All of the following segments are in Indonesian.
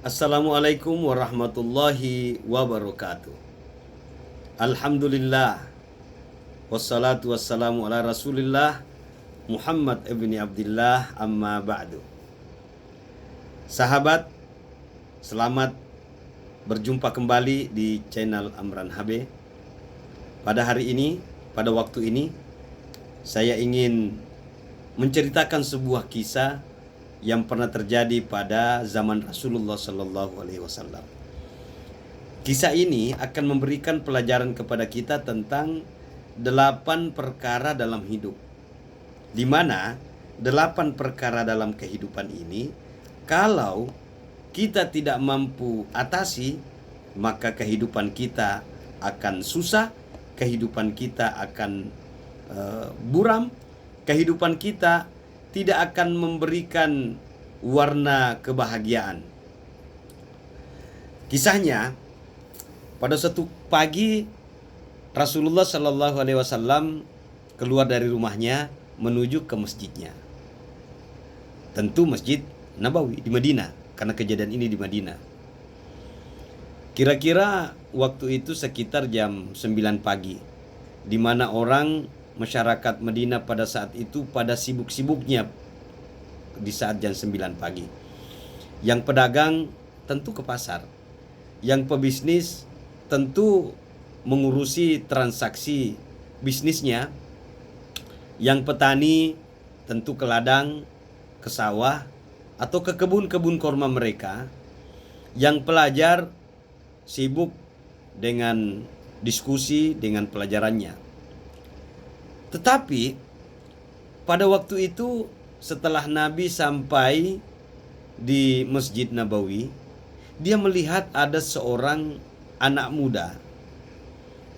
Assalamualaikum warahmatullahi wabarakatuh. Alhamdulillah. Wassalatu wassalamu ala rasulillah Muhammad ibni Abdullah, amma ba'du. Sahabat, selamat berjumpa kembali di channel Amran HB. Pada hari ini, pada waktu ini, saya ingin menceritakan sebuah kisah yang pernah terjadi pada zaman Rasulullah Sallallahu Alaihi Wasallam. Kisah ini akan memberikan pelajaran kepada kita tentang 8 perkara dalam hidup, di mana 8 perkara dalam kehidupan ini kalau kita tidak mampu atasi, maka kehidupan kita akan susah, kehidupan kita akan buram, kehidupan kita tidak akan memberikan warna kebahagiaan. Kisahnya, pada suatu pagi Rasulullah Shallallahu Alaihi Wasallam keluar dari rumahnya menuju ke masjidnya. Tentu Masjid Nabawi di Madinah, karena kejadian ini di Madinah. Kira-kira waktu itu sekitar jam 9 pagi, di mana orang masyarakat Madinah pada saat itu pada sibuk-sibuknya di saat jam 9 pagi. Yang pedagang tentu ke pasar, yang pebisnis tentu mengurusi transaksi bisnisnya, yang petani tentu ke ladang, ke sawah, atau ke kebun-kebun kurma mereka, yang pelajar sibuk dengan diskusi dengan pelajarannya. Tetapi pada waktu itu setelah Nabi sampai di Masjid Nabawi, dia melihat ada seorang anak muda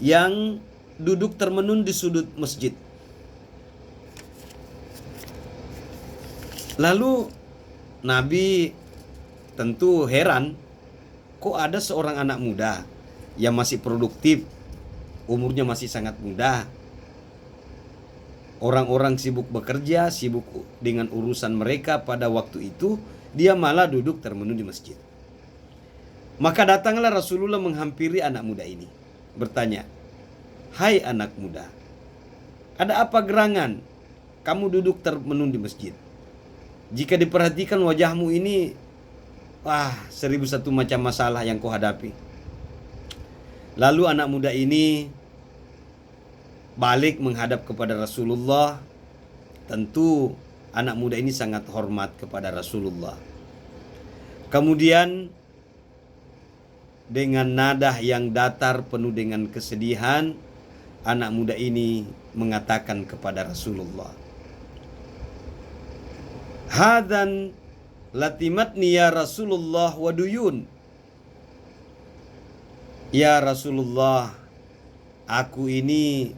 yang duduk termenung di sudut masjid. Lalu Nabi tentu heran, kok ada seorang anak muda yang masih produktif, umurnya masih sangat muda. Orang-orang sibuk bekerja, sibuk dengan urusan mereka pada waktu itu, dia malah duduk termenung di masjid. Maka datanglah Rasulullah menghampiri anak muda ini, bertanya, "Hai anak muda, ada apa gerangan kamu duduk termenung di masjid? Jika diperhatikan wajahmu ini, 1001 macam masalah yang kau hadapi." Lalu anak muda ini balik menghadap kepada Rasulullah. Tentu anak muda ini sangat hormat kepada Rasulullah. Kemudian dengan nada yang datar penuh dengan kesedihan, anak muda ini mengatakan kepada Rasulullah, "Hadan latimatni ya Rasulullah waduyun." Ya Rasulullah, aku ini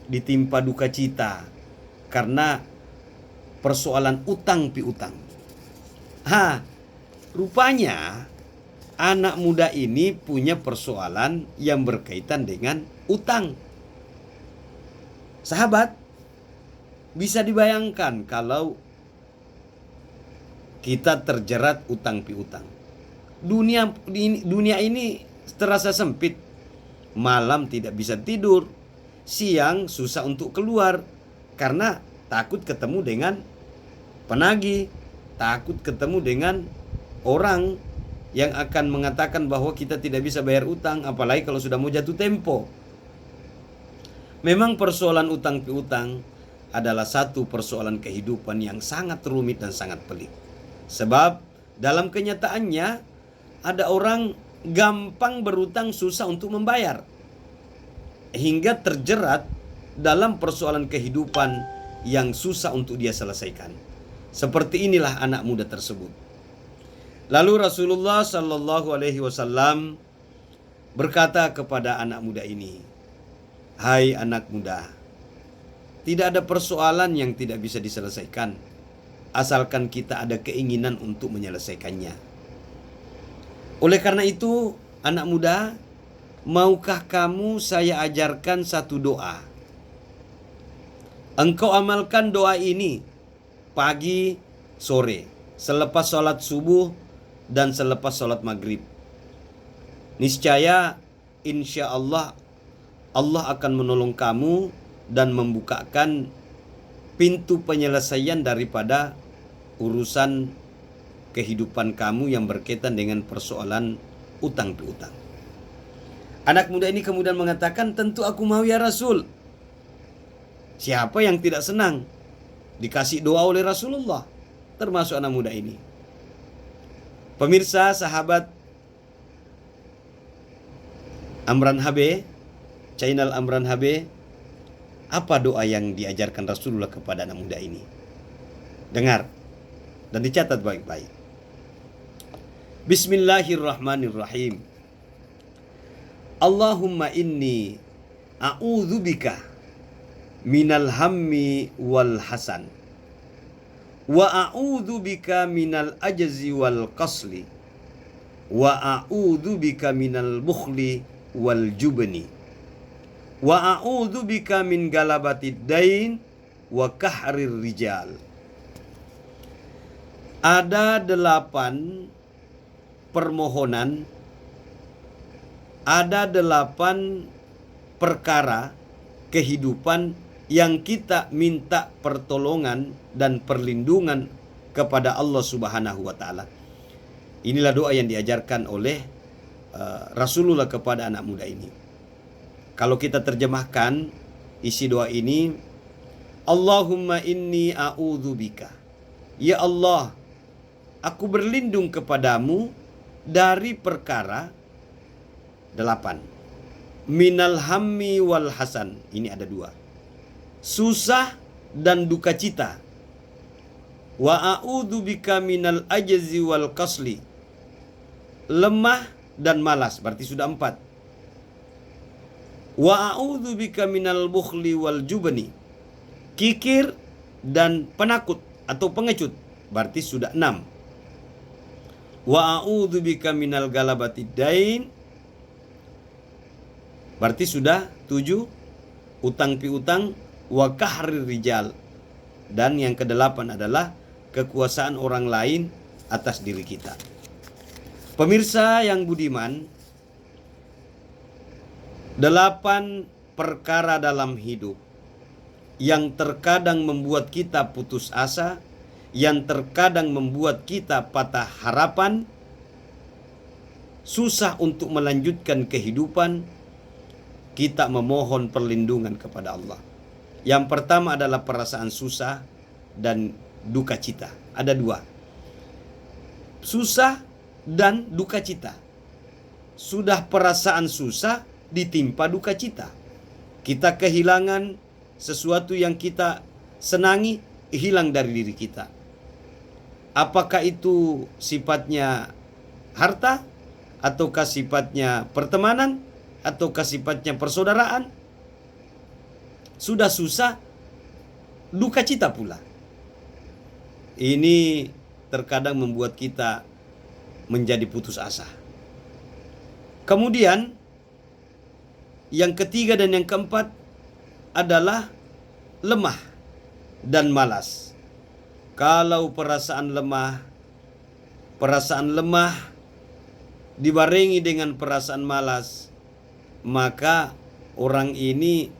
ditimpa duka cita karena persoalan utang piutang. Rupanya anak muda ini punya persoalan yang berkaitan dengan utang. Sahabat, bisa dibayangkan kalau kita terjerat utang piutang. Dunia ini terasa sempit. Malam tidak bisa tidur, siang susah untuk keluar karena takut ketemu dengan penagih, takut ketemu dengan orang yang akan mengatakan bahwa kita tidak bisa bayar utang, apalagi kalau sudah mau jatuh tempo. Memang persoalan utang piutang adalah satu persoalan kehidupan yang sangat rumit dan sangat pelik. Sebab dalam kenyataannya ada orang gampang berutang, susah untuk membayar, hingga terjerat dalam persoalan kehidupan yang susah untuk dia selesaikan. Seperti inilah anak muda tersebut. Lalu Rasulullah Shallallahu Alaihi Wasallam berkata kepada anak muda ini, "Hai anak muda, tidak ada persoalan yang tidak bisa diselesaikan, asalkan kita ada keinginan untuk menyelesaikannya. Oleh karena itu, anak muda, maukah kamu saya ajarkan satu doa? Engkau amalkan doa ini pagi, sore, selepas sholat subuh dan selepas sholat maghrib. Niscaya insya Allah akan menolong kamu dan membukakan pintu penyelesaian daripada urusan kehidupan kamu yang berkaitan dengan persoalan utang piutang. Anak muda ini kemudian mengatakan, tentu aku mau ya Rasul. Siapa yang tidak senang dikasih doa oleh Rasulullah, termasuk anak muda ini. Pemirsa, sahabat Amran HB, channel Amran HB, apa doa yang diajarkan Rasulullah kepada anak muda ini? Dengar dan dicatat baik-baik. Bismillahirrahmanirrahim. Allahumma inni a'udzubika minal hammi wal hasan wa a'udzubika minal ajzi wal qasli wa a'udzubika minal bukhli wal jubni wa a'udzubika min galabatid dain wa kahrir rijal. Ada 8 permohonan, ada 8 perkara kehidupan yang kita minta pertolongan dan perlindungan kepada Allah Subhanahu wa taala. Inilah doa yang diajarkan oleh Rasulullah kepada anak muda ini. Kalau kita terjemahkan isi doa ini, Allahumma inni a'udzubika. Ya Allah, aku berlindung kepadamu dari perkara 8. Minal hammi wal hasan. Ini ada 2. Susah dan duka cita. Wa a'udzubika minal ajzi wal kasli. Lemah dan malas, berarti sudah 4. Wa a'udzubika minal bukhli wal jubni. Kikir dan penakut atau pengecut, berarti sudah 6. Wa a'udzubika minal galabatid dain, berarti sudah 7. Utang piutang. Wa kahrir rijal, dan yang ke-8 adalah kekuasaan orang lain atas diri kita. Pemirsa yang budiman, 8 perkara dalam hidup yang terkadang membuat kita putus asa, yang terkadang membuat kita patah harapan, susah untuk melanjutkan kehidupan, kita memohon perlindungan kepada Allah. Yang pertama adalah perasaan susah dan duka cita. Ada 2. Susah dan duka cita. Sudah perasaan susah ditimpa duka cita. Kita kehilangan sesuatu yang kita senangi, hilang dari diri kita. Apakah itu sifatnya harta, ataukah sifatnya pertemanan, ataukah sifatnya persaudaraan? Sudah susah, duka cita pula. Ini terkadang membuat kita menjadi putus asa. Kemudian yang ketiga dan yang keempat adalah lemah dan malas. Kalau perasaan lemah dibarengi dengan perasaan malas, maka orang ini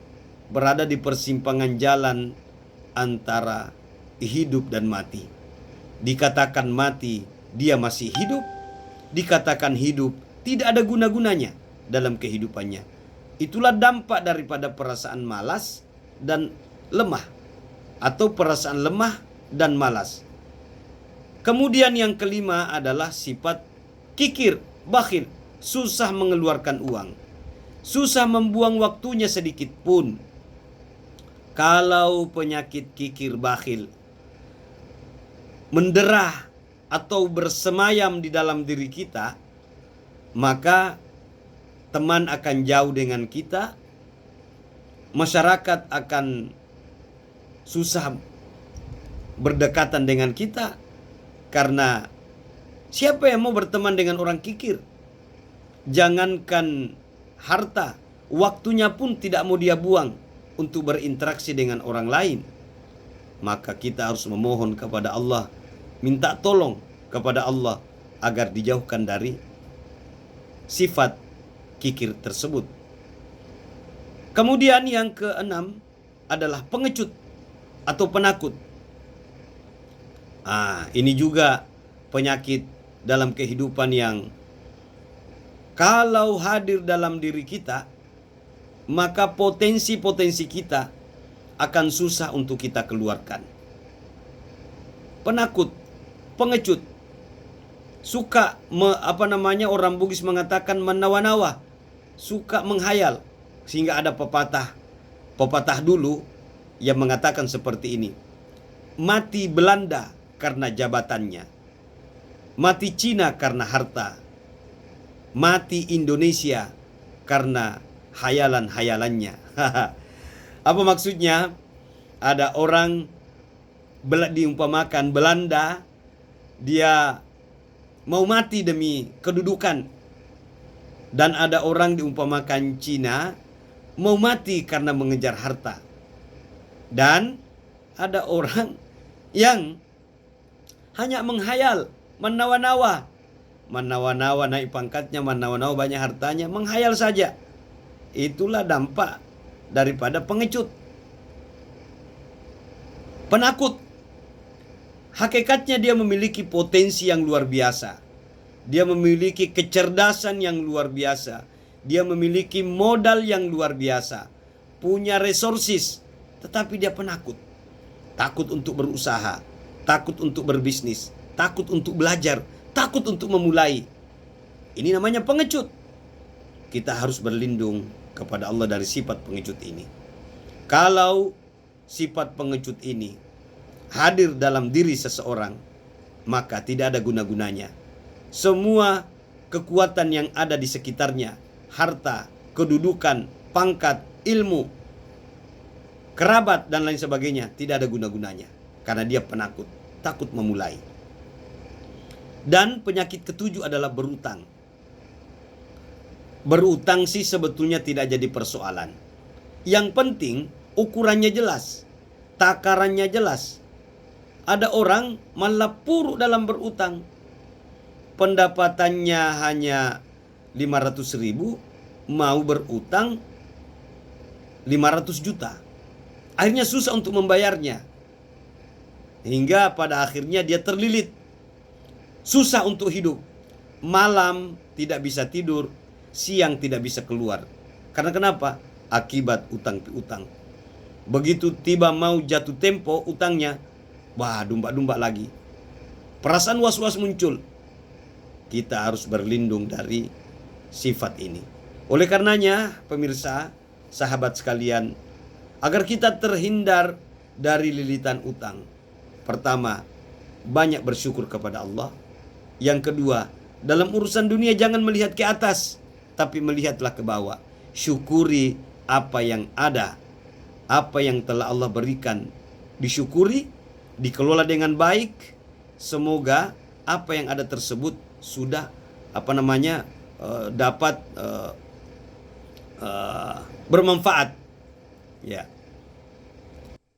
berada di persimpangan jalan antara hidup dan mati. Dikatakan mati, dia masih hidup. Dikatakan hidup, tidak ada guna-gunanya dalam kehidupannya. Itulah dampak daripada perasaan malas dan lemah, atau perasaan lemah dan malas. Kemudian yang kelima adalah sifat kikir, bakhil, susah mengeluarkan uang, susah membuang waktunya sedikit pun. Kalau penyakit kikir bakhil menderah atau bersemayam di dalam diri kita, maka teman akan jauh dengan kita, masyarakat akan susah berdekatan dengan kita, karena siapa yang mau berteman dengan orang kikir? Jangankan harta, waktunya pun tidak mau dia buang untuk berinteraksi dengan orang lain. Maka kita harus memohon kepada Allah, minta tolong kepada Allah agar dijauhkan dari sifat kikir tersebut. Kemudian yang keenam adalah pengecut atau penakut. Ini juga penyakit dalam kehidupan yang kalau hadir dalam diri kita, maka potensi-potensi kita akan susah untuk kita keluarkan. Penakut, pengecut, suka orang Bugis mengatakan menawa-nawa, suka menghayal, sehingga ada pepatah dulu yang mengatakan seperti ini: mati Belanda karena jabatannya, mati Cina karena harta, mati Indonesia karena hayalan-hayalannya. Apa maksudnya? Ada orang diumpamakan Belanda, dia mau mati demi kedudukan. Dan ada orang diumpamakan Cina, mau mati karena mengejar harta. Dan ada orang yang hanya menghayal, menawa-nawa. Menawa-nawa naik pangkatnya, menawa-nawa banyak hartanya, menghayal saja. Itulah dampak daripada pengecut. Penakut, hakikatnya dia memiliki potensi yang luar biasa. Dia memiliki kecerdasan yang luar biasa. Dia memiliki modal yang luar biasa. Punya resources, tetapi dia penakut. Takut untuk berusaha, takut untuk berbisnis, takut untuk belajar, takut untuk memulai. Ini namanya pengecut. Kita harus berlindung kepada Allah dari sifat pengecut ini. Kalau sifat pengecut ini hadir dalam diri seseorang, maka tidak ada guna-gunanya. Semua kekuatan yang ada di sekitarnya, harta, kedudukan, pangkat, ilmu, kerabat, dan lain sebagainya, tidak ada guna-gunanya. Karena dia penakut, takut memulai. Dan penyakit ketujuh adalah berutang. Berutang sih sebetulnya tidak jadi persoalan. Yang penting ukurannya jelas, takarannya jelas. Ada orang malah puruk dalam berutang. Pendapatannya hanya 500.000, mau berutang 500 juta. Akhirnya susah untuk membayarnya. Hingga pada akhirnya dia terlilit. Susah untuk hidup. Malam tidak bisa tidur, siang tidak bisa keluar. Karena kenapa? Akibat utang piutang. Begitu tiba mau jatuh tempo utangnya, dumba-dumba lagi. Perasaan was-was muncul. Kita harus berlindung dari sifat ini. Oleh karenanya, pemirsa, sahabat sekalian, agar kita terhindar dari lilitan utang, pertama, banyak bersyukur kepada Allah. Yang kedua, dalam urusan dunia jangan melihat ke atas, tapi melihatlah ke bawah. Syukuri apa yang ada, apa yang telah Allah berikan, disyukuri, dikelola dengan baik. Semoga apa yang ada tersebut sudah dapat bermanfaat. Ya.